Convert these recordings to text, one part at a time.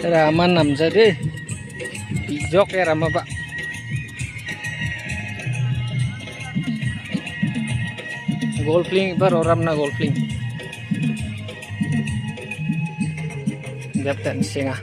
Raman namja deh. Bijok ya Rama Pak. Golfling bar orang na golfling. Dapet singa.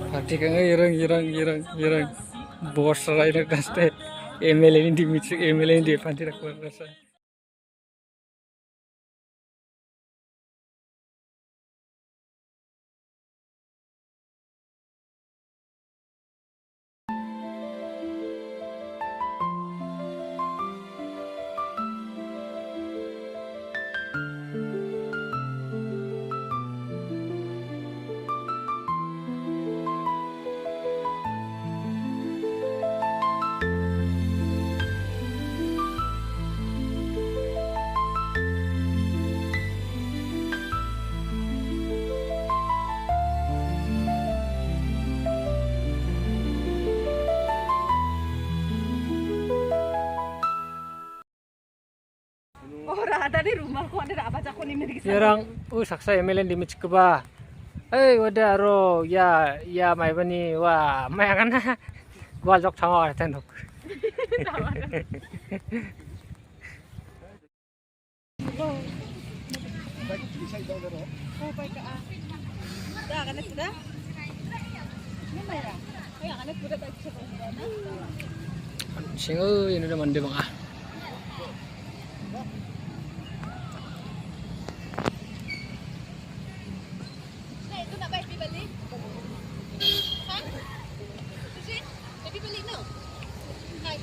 Pati kang irang bos rai nak daste MLA ini di micu MLA ini di panti nak rasa. Ora ada di rumah kok ada apa cakon ini gitu. Yarang saksa MLA di micu ke ba. udah ro ya mai bani wah mai kan gua jok thang tenok. Sing ini udah mandi bang ah. Itu nak baik balik. Ha? Sih? Baby balik no? Hai.